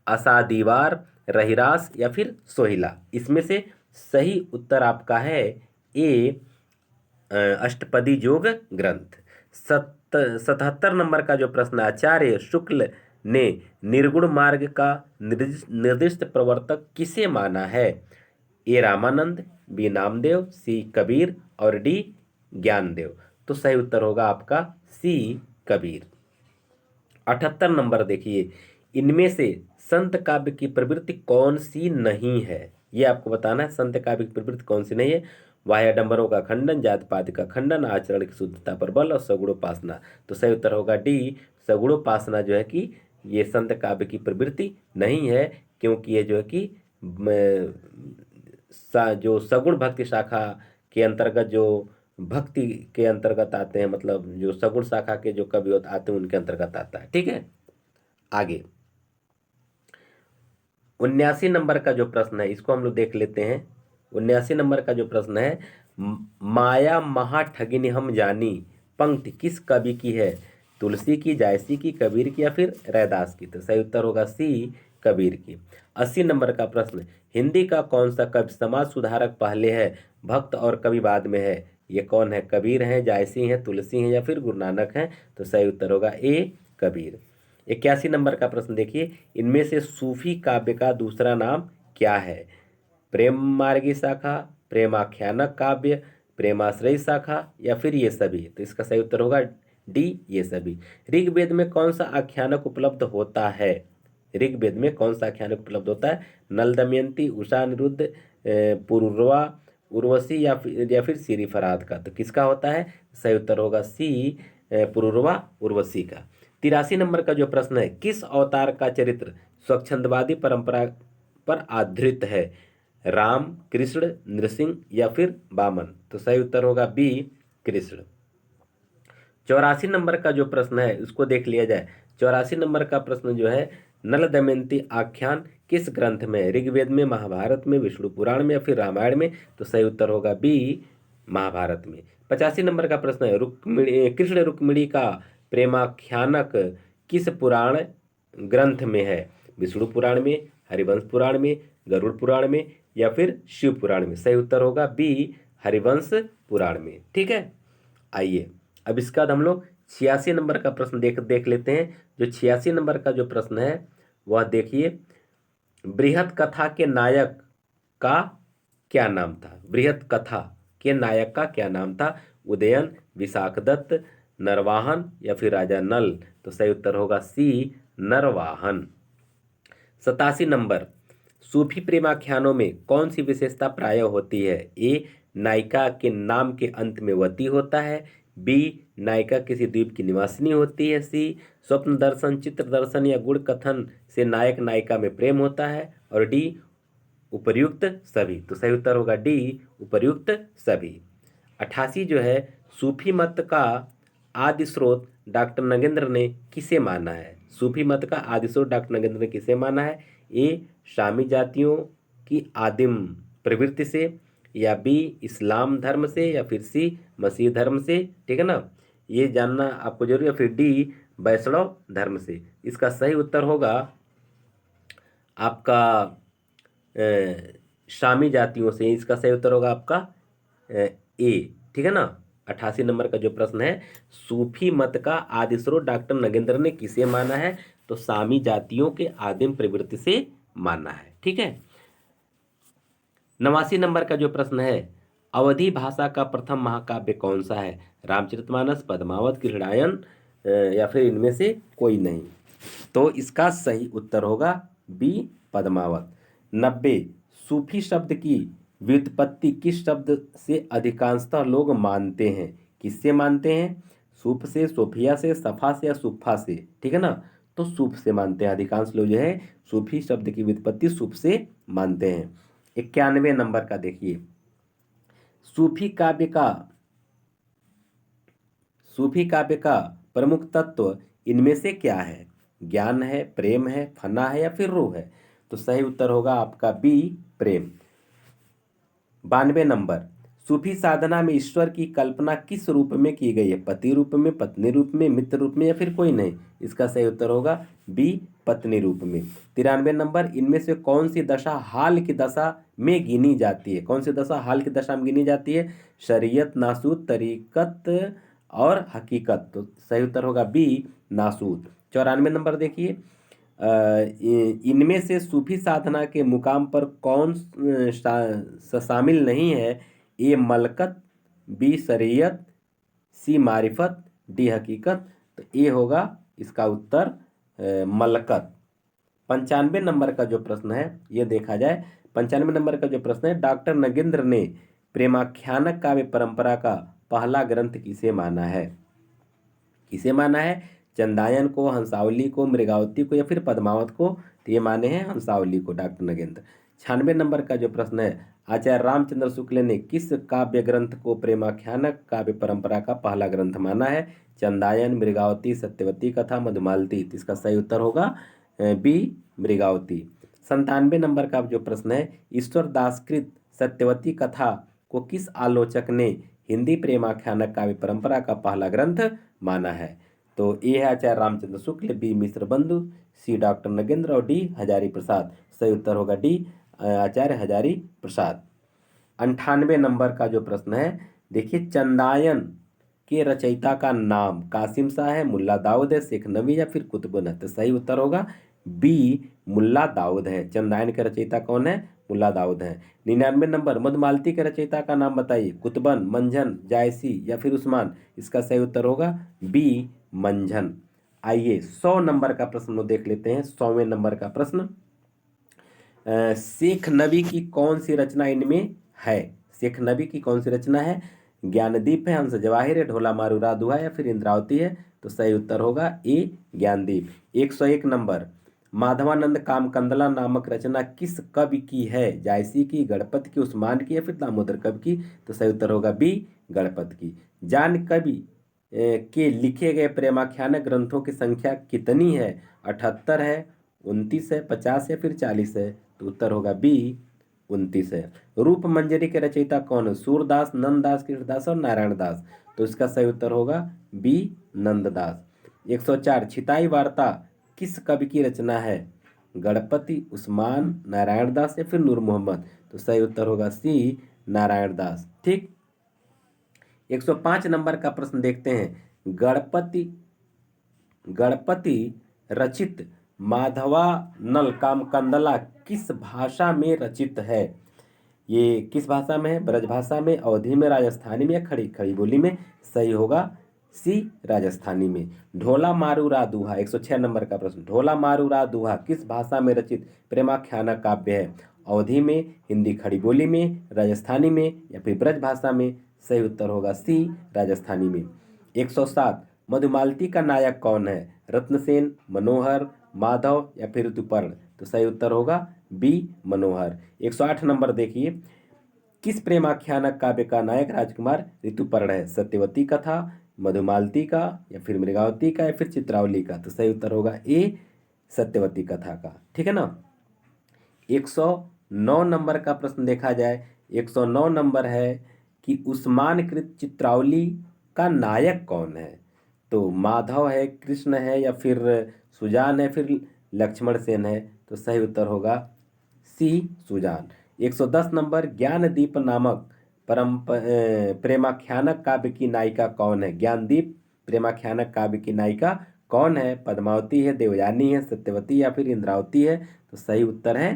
असादीवार, रहिरास, या फिर सोहिला? इसमें से सही उत्तर आपका है ए, अष्टपदी योग ग्रंथ। 77 नंबर का जो प्रश्न, आचार्य शुक्ल ने निर्गुण मार्ग का निर्दिष्ट प्रवर्तक किसे माना है? ए, रामानंद, बी, नामदेव, सी, कबीर, और डी, ज्ञानदेव? तो सही उत्तर होगा आपका सी, कबीर। 78 नंबर देखिए, इनमें से संत काव्य की प्रवृत्ति कौन सी नहीं है? ये आपको बताना है, संत काव्य की प्रवृत्ति कौन सी नहीं है। वाह्याडंबरों का खंडन, जात पात का खंडन, आचरण की शुद्धता पर बल, और सगुणोपासना? तो सही उत्तर होगा डी, सगुणोपासना जो है कि ये संत काव्य की प्रवृत्ति नहीं है, क्योंकि ये जो है कि जो सगुण भक्ति शाखा के अंतर्गत, जो भक्ति के अंतर्गत आते हैं, मतलब जो सगुण शाखा के जो कवि आते हैं उनके अंतर्गत आता है। ठीक है। आगे 79 नंबर का जो प्रश्न है, इसको हम लोग देख लेते हैं। 79 नंबर का जो प्रश्न है, माया महा ठगिनी हम जानी पंक्ति किस कवि की है? तुलसी की, जायसी की, कबीर की, या फिर रैदास की? तो सही उत्तर होगा सी, कबीर की। 80 नंबर का प्रश्न, हिंदी का कौन सा कवि समाज सुधारक पहले है, भक्त और कवि बाद में है? ये कौन है? कबीर हैं, जायसी हैं, तुलसी हैं, या फिर गुरु नानक हैं? तो सही उत्तर होगा ए, कबीर। 81 नंबर का प्रश्न देखिए, इनमें से सूफी काव्य का दूसरा नाम क्या है? प्रेम मार्गी शाखा, प्रेमाख्यानक काव्य, प्रेमाश्रयी शाखा, या फिर ये सभी? तो इसका सही उत्तर होगा डी, ये सभी। ऋग्वेद में कौन सा आख्यानक उपलब्ध होता है? ऋग्वेद में कौन सा आख्यानक उपलब्ध होता है? नल दमयंती, उषा अनिरुद्ध, पुरुरवा, उर्वशी, या फिर सिरी फरहाद का? तो किसका होता है? सही उत्तर होगा सी, पुरुरवा, उर्वशी का। 83 नंबर का जो प्रश्न है, किस अवतार का चरित्र स्वच्छंदवादी परंपरा पर आधारित है? राम, कृष्ण, नृसिंह, या फिर वामन? तो सही उत्तर होगा बी, कृष्ण। 84 नंबर का जो प्रश्न है उसको देख लिया जाए। 84 नंबर का प्रश्न जो है, नल दमयंती आख्यान किस ग्रंथ में? ऋग्वेद में, महाभारत में, विष्णु पुराण में, या फिर रामायण में? तो सही उत्तर होगा बी, महाभारत में। 85 नंबर का प्रश्न है, रुक्मिणी, कृष्ण रुक्मिणी का प्रेमाख्यानक किस पुराण ग्रंथ में है? विष्णु पुराण में, हरिवंश पुराण में, गरुड़ पुराण में, या फिर शिव पुराण में? सही उत्तर होगा बी, हरिवंश पुराण में। ठीक है। आइए अब इसके बाद हम लोग 86 नंबर का प्रश्न देख लेते हैं। जो 86 नंबर का जो प्रश्न है वह देखिए, बृहत कथा के नायक का क्या नाम था? बृहत कथा के नायक का क्या नाम था? उदयन, विशाखदत्त, नरवाहन, या फिर राजा नल? तो सही उत्तर होगा सी, नरवाहन। 87 नंबर, सूफी प्रेमाख्यानों में कौन सी विशेषता प्राय होती है? ए, नायिका के नाम के अंत में वती होता है, बी, नायिका किसी द्वीप की निवासिनी होती है, सी, स्वप्न दर्शन, चित्र दर्शन, या गुण कथन से नायक नायिका में प्रेम होता है, और डी, उपर्युक्त सभी? तो सही उत्तर होगा डी, उपर्युक्त सभी। 88 जो है, सूफी मत का आदि स्रोत डॉक्टर नगेंद्र ने किसे माना है? सूफी मत का आदि स्रोत डॉक्टर नगेंद्र ने किसे माना है? ए शामी जातियों की आदिम प्रवृत्ति से, या बी इस्लाम धर्म से, या फिर सी मसीह धर्म से। ठीक है ना, ये जानना आपको जरूरी है। फिर डी वैष्णव धर्म से। इसका सही उत्तर होगा आपका शामी जातियों से। इसका सही उत्तर होगा आपका ए। ठीक है ना। 88 नंबर का जो प्रश्न है, सूफी मत का आदि स्रोत डॉक्टर नगेंद्र ने किसे माना है? तो सामी जातियों के आदिम प्रवृत्ति से माना है। ठीक है। 89 नंबर का जो प्रश्न है, अवधी भाषा का प्रथम महाकाव्य कौन सा है? रामचरितमानस, पद्मावत, कृष्णायन, या फिर इनमें से कोई नहीं। तो इसका सही उत्तर होगा बी पद्मावत। 90, सूफी शब्द की व्युत्पत्ति किस शब्द से अधिकांशतः लोग मानते हैं? किससे मानते हैं? सूफ से, सोफिया से, सफा से, या सुफा से। ठीक है ना। तो सूफ से मानते हैं अधिकांश लोग जो है, सूफी शब्द की व्युत्पत्ति सूफ से मानते हैं। 91 नंबर का देखिए, सूफी काव्य का सूफी काव्य का प्रमुख तत्व इनमें से क्या है? ज्ञान है, प्रेम है, फना है, या फिर रूह है? तो सही उत्तर होगा आपका बी प्रेम। 92 नंबर, सूफी साधना में ईश्वर की कल्पना किस रूप में की गई है? पति रूप में, पत्नी रूप में, मित्र रूप में, या फिर कोई नहीं? इसका सही उत्तर होगा बी पत्नी रूप में। 93 नंबर, इनमें से कौन सी दशा हाल की दशा में गिनी जाती है? कौन सी दशा हाल की दशा में गिनी जाती है? शरीयत, नासूत, तरीकत और हकीकत। तो सही उत्तर होगा बी नासूत। 94 नंबर देखिए, इनमें से सूफी साधना के मुकाम पर कौन शामिल नहीं है? ए मलकत, बी शरीयत, सी मारिफत, डी हकीकत। तो ए होगा इसका उत्तर मलकत। 95 नंबर का जो प्रश्न है ये देखा जाए। 95 नंबर का जो प्रश्न है, डॉक्टर नगेंद्र ने प्रेमाख्यानक काव्य परंपरा का पहला ग्रंथ किसे माना है? किसे माना है? चंदायन को, हंसावली को, मृगावती को, या फिर पद्मावत को? तो ये माने हैं हंसावली को डॉक्टर नगेंद्र। 96 नंबर का जो प्रश्न है, आचार्य रामचंद्र शुक्ल ने किस काव्य ग्रंथ को प्रेमाख्यानक काव्य परंपरा का पहला ग्रंथ माना है? चंदायन, मृगावती, सत्यवती कथा, मधुमालती। तो इसका सही उत्तर होगा बी मृगावती। 97 नंबर का जो प्रश्न है, ईश्वर दासकृत सत्यवती कथा को किस आलोचक ने हिंदी प्रेमाख्यानक काव्य परंपरा का पहला ग्रंथ माना है? तो ए है आचार्य रामचंद्र शुक्ल, बी मिश्र बंधु, सी डॉक्टर नगेंद्र, और डी हजारी प्रसाद। सही उत्तर होगा डी आचार्य हजारी प्रसाद। 98 नंबर का जो प्रश्न है, देखिए, चंदायन के रचयिता का नाम कासिम शाह है, मुल्ला दाऊद है, शेख नबी, या फिर कुतुबुन है? तो सही उत्तर होगा बी मुल्ला दाऊद है। चंदायन के रचयिता कौन है? मुल्ला दाऊद है। 99 नंबर, मधुमालती के रचयिता का नाम बताइए। कुतुबन, मंझन, जायसी, या फिर उस्मान? इसका सही उत्तर होगा बी मंझन। आइए 100 नंबर का प्रश्न देख लेते हैं। 100वें नंबर का प्रश्न, शेख नबी की कौन सी रचना इनमें है? शेख नबी की कौन सी रचना है? ज्ञानदीप है, हंस जवाहिर है, ढोला मारूरा दुहा, या फिर इंद्रावती है? तो सही उत्तर होगा ए ज्ञानदीप। 101 नंबर, माधवानंद कामकंदला नामक रचना किस कवि की है? जायसी की, गणपत की, उस्मान की, या फिर दामोदर कवि की? तो सही उत्तर होगा बी गणपत की। जान कवि के लिखे गए प्रेमाख्यान ग्रंथों की संख्या कितनी है? 78 है, 29 है, 50 है, फिर 40 है? तो उत्तर होगा बी 29 है। रूप मंजरी के रचयिता कौन है? सूरदास, नंददास, कृष्णदास और नारायण दास? तो इसका सही उत्तर होगा बी नंददास। 104, छिताई वार्ता किस कवि की रचना है? गणपति, उस्मान, नारायण दास, या फिर नूर मोहम्मद? तो सही उत्तर होगा सी नारायण दास। ठीक। 105 नंबर का प्रश्न देखते हैं, गणपति गणपति रचित माधवानल कामकंदला किस भाषा में रचित है? ये किस भाषा में है? ब्रजभाषा में, अवधी में, राजस्थानी में, या खड़ी खड़ी बोली में? सही होगा सी राजस्थानी में। ढोला मारूरा दुहा, 106 नंबर का प्रश्न, ढोला मारूरा दुहा किस भाषा में रचित प्रेमाख्यान काव्य है? अवधी में, हिंदी खड़ी बोली में, राजस्थानी में, या फिर ब्रज भाषा में? सही उत्तर होगा सी राजस्थानी में। 107, मधुमालती का नायक कौन है? रत्नसेन, मनोहर, माधव, या फिर ऋतुपर्ण? तो सही उत्तर होगा बी मनोहर। 108 नंबर देखिए, किस प्रेमाख्यानक काव्य का नायक राजकुमार ऋतुपर्ण है? सत्यवती कथा, मधुमालती का, या फिर मृगावती का, या फिर चित्रावली का? तो सही उत्तर होगा ए, सत्यवती कथा का। ठीक है ना। 109 नंबर का प्रश्न देखा जाए। 109 नंबर है कि उस्मानकृत चित्रावली का नायक कौन है? तो माधव है, कृष्ण है, या फिर सुजान है, फिर लक्ष्मण सेन है? तो सही उत्तर होगा सी, सुजान। 110 नंबर, ज्ञानदीप नामक प्रेमाख्यानक काव्य की नायिका कौन है? ज्ञानदीप प्रेमाख्यानक काव्य की नायिका कौन है? पद्मावती है, देवयानी है, सत्यवती, या फिर इंद्रावती है? तो सही उत्तर है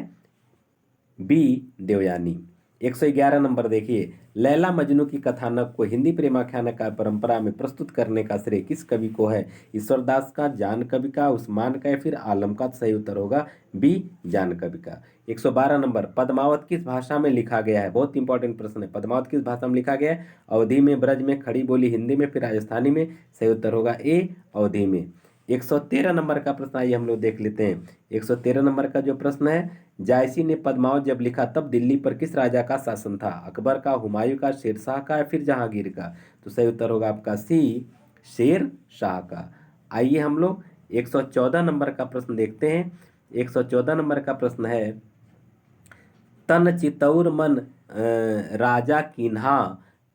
बी, देवयानी। 111 नंबर देखिए, लैला मजनू की कथानक को हिंदी प्रेमाख्यान का परंपरा में प्रस्तुत करने का श्रेय किस कवि को है? ईश्वरदास का, जान कवि का, उस्मान का, या फिर आलम का? तो सही उत्तर होगा बी, जान कवि का। 112 नंबर, पद्मावत किस भाषा में लिखा गया है? बहुत इंपॉर्टेंट प्रश्न है। पद्मावत किस भाषा में लिखा गया है? अवधी में, ब्रज में, खड़ी बोली हिंदी में, फिर राजस्थानी में? सही उत्तर होगा ए, अवधी में। 113 नंबर का प्रश्न आइए हम लोग देख लेते हैं। 113 नंबर का जो प्रश्न है, जायसी ने पद्मावत जब लिखा तब दिल्ली पर किस राजा का शासन था? अकबर का, हुमायूं का, शेरशाह का, या फिर जहांगीर का? तो सही उत्तर होगा आपका सी, शेर शाह का। आइए हम लोग 114 नंबर का प्रश्न देखते हैं। 114 नंबर का प्रश्न है, तन चितौर मन राजा कीन्हा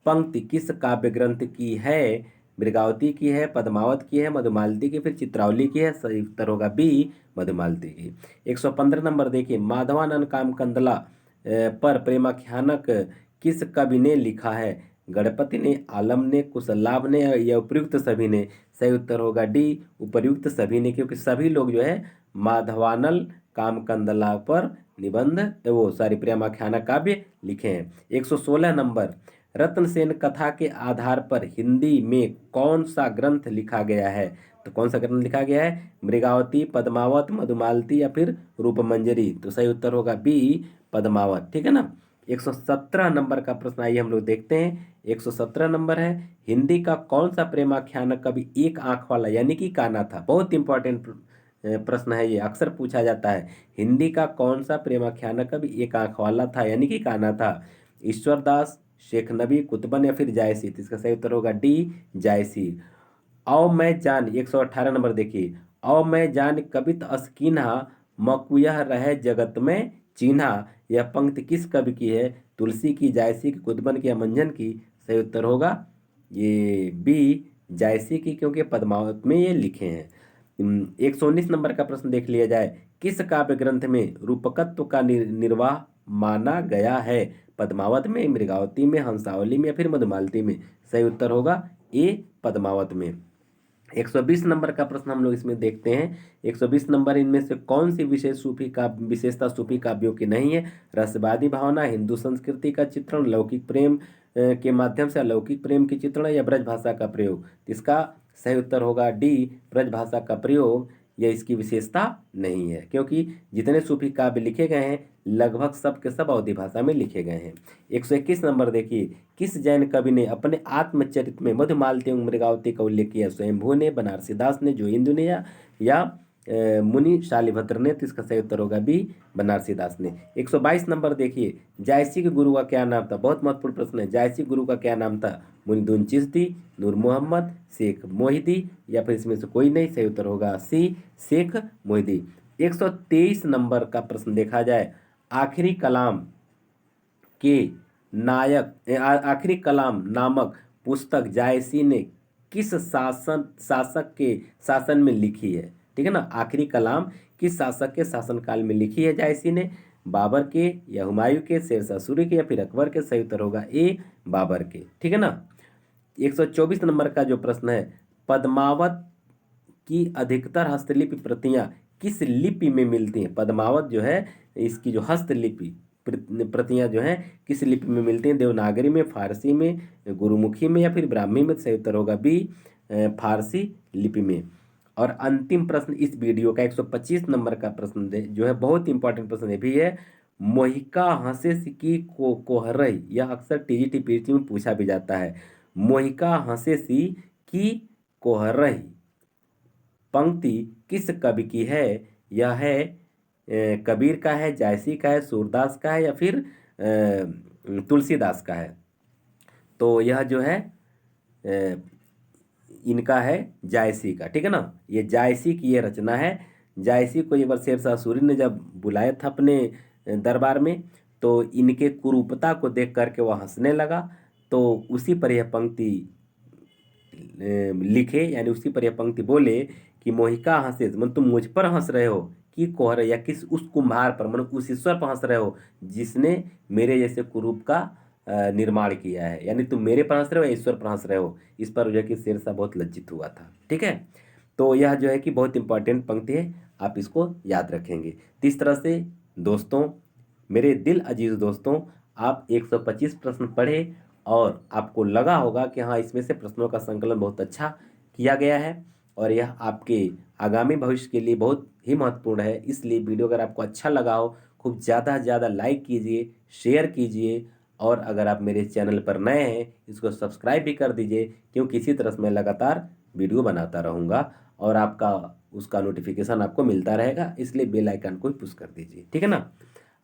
पंक्ति किस काव्य ग्रंथ की है? मृगावती की है, पद्मावत की है, मधुमालती की, फिर चित्रावली की है? सही उत्तर होगा बी, मधुमालती की। 115 नंबर देखिए, माधवानंद कामकंदला पर प्रेमाख्यानक किस कवि ने लिखा है? गणपति ने, आलम ने, कुशलाभ ने, या उपर्युक्त सभी ने? सही उत्तर होगा डी, उपर्युक्त सभी ने, क्योंकि सभी लोग जो है माधवानल कामकंदला पर निबंध वो सारी प्रेमाख्यान काव्य लिखे हैं। 116 नंबर, रत्नसेन कथा के आधार पर हिंदी में कौन सा ग्रंथ लिखा गया है? तो कौन सा ग्रंथ लिखा गया है? मृगावती, पद्मावत, मधुमालती, या फिर रूपमंजरी? तो सही उत्तर होगा बी, पद्मावत। ठीक है ना। 117 नंबर का प्रश्न आइए हम लोग देखते हैं। 117 नंबर है, हिंदी का कौन सा प्रेमाख्यान कवि एक आंख वाला यानी कि काना था? बहुत इंपॉर्टेंट प्रश्न है ये, अक्सर पूछा जाता है। हिंदी का कौन सा प्रेमाख्यान कवि एक आंख वाला था यानी कि काना था? ईश्वरदास, शेख नबी, कुतुबन, या फिर जायसी? तो इसका सही उत्तर होगा डी, जायसी। औ मैं जान 118 नंबर देखिए, औ मैं जान कबित अस्कीन्हा मकुयह रहे जगत में चिन्हा, यह पंक्ति किस कवि की है? तुलसी की, जायसी की, कुतुबन की, या मंजन की? सही उत्तर होगा ये बी, जायसी की, क्योंकि पद्मावत में ये लिखे हैं। 119 नंबर का प्रश्न देख लिया जाए, किस काव्य ग्रंथ में रूपकत्व का निर्वाह माना गया है? पद्मावत में, मृगावती में, हंसावली में, या फिर मधुमालती में? सही उत्तर होगा ए, पद्मावत में। 120 नंबर का प्रश्न हम लोग इसमें देखते हैं। 120 नंबर, इनमें से कौन सी विशेषता सूफी काव्यों की नहीं है? रसवादी भावना, हिंदू संस्कृति का चित्रण, लौकिक प्रेम के माध्यम से अलौकिक प्रेम की चित्रण, या ब्रज भाषा का प्रयोग? इसका सही उत्तर होगा डी, ब्रज भाषा का प्रयोग। यह इसकी विशेषता नहीं है, क्योंकि जितने सूफी काव्य लिखे गए हैं लगभग सब के सब अवधी भाषा में लिखे गए हैं। 121 नंबर देखिए, किस जैन कवि ने अपने आत्मचरित में मधुमालती एवं मृगावती का उल्लेख किया? स्वयंभू ने, बनारसी दास ने, जोहिंदू ने, या मुनि शालिभद्र ने? तो इसका सही उत्तर होगा बी, बनारसी दास ने। 122 नंबर देखिए, जायसी के गुरु का क्या नाम था? बहुत महत्वपूर्ण प्रश्न है। जायसी गुरु का क्या नाम था? मुनिदुन चिश्ती, नूर मोहम्मद, शेख मोहिदी, या फिर इसमें से कोई नहीं? सही उत्तर होगा सी, शेख मोहिदी। 123 नंबर का प्रश्न देखा जाए, आखिरी कलाम के आखिरी कलाम नामक पुस्तक जायसी ने किस शासक के शासन में लिखी है? ठीक है ना। आखिरी कलाम किस शासक के शासनकाल में लिखी है जायसी ने? बाबर के, या हुमायूं के, शेरशाह सूरी के, या फिर अकबर के? सही उत्तर होगा ए, बाबर के। ठीक है ना। 124 नंबर का जो प्रश्न है, पद्मावत की अधिकतर हस्तलिपि प्रतियां किस लिपि में मिलती हैं? पद्मावत जो है इसकी जो हस्तलिपि प्रतियां जो हैं किस लिपि में मिलती हैं? देवनागरी में, फारसी में, गुरुमुखी में, या फिर ब्राह्मी में? सही उत्तर होगा बी, फारसी लिपि में। और अंतिम प्रश्न इस वीडियो का 125 नंबर का प्रश्न जो है बहुत इंपॉर्टेंट प्रश्न ये भी है, मोहिका हंसे की कोहरई, यह अक्सर टीजीटी पीटी में पूछा भी जाता है। मोहिका हंसे सी की कोहरई पंक्ति किस कवि की है? यह है कबीर का है, जायसी का है, सूरदास का है, या फिर तुलसीदास का है। तो यह जो है इनका है जायसी का, ठीक है ना। ये जायसी की ये रचना है। जायसी को एक बार शेरशाह सूरी ने जब बुलाया था अपने दरबार में, तो इनके कुरूपता को देख करके वह हंसने लगा। तो उसी पर यह पंक्ति लिखे, यानी उसी पर यह पंक्ति बोले कि मोहिका हंसे, मन तुम मुझ पर हंस रहे हो कि कोहर, या किस उस कुम्हार पर, मतलब उस ईश्वर पर हंस रहे हो जिसने मेरे जैसे कुरूप का निर्माण किया है, यानी तुम मेरे पर हंस रहे हो या ईश्वर पर हंस रहे हो। इस पर जो है कि शेरशाह बहुत लज्जित हुआ था, ठीक है। तो यह जो है कि बहुत इंपॉर्टेंट पंक्ति है, आप इसको याद रखेंगे। तो इस तरह से दोस्तों, मेरे दिल अजीज दोस्तों, आप 125 प्रश्न पढ़े और आपको लगा होगा कि हाँ, इसमें से प्रश्नों का संकलन बहुत अच्छा किया गया है और यह आपके आगामी भविष्य के लिए बहुत ही महत्वपूर्ण है। इसलिए वीडियो अगर आपको अच्छा लगा हो, खूब ज़्यादा से ज़्यादा लाइक कीजिए, शेयर कीजिए, और अगर आप मेरे चैनल पर नए हैं इसको सब्सक्राइब भी कर दीजिए, क्योंकि इसी तरह से मैं लगातार वीडियो बनाता रहूँगा और आपका उसका नोटिफिकेशन आपको मिलता रहेगा। इसलिए बेल आइकन को पुश कर दीजिए, ठीक है ना।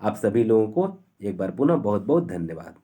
आप सभी लोगों को एक बार पुनः बहुत बहुत धन्यवाद।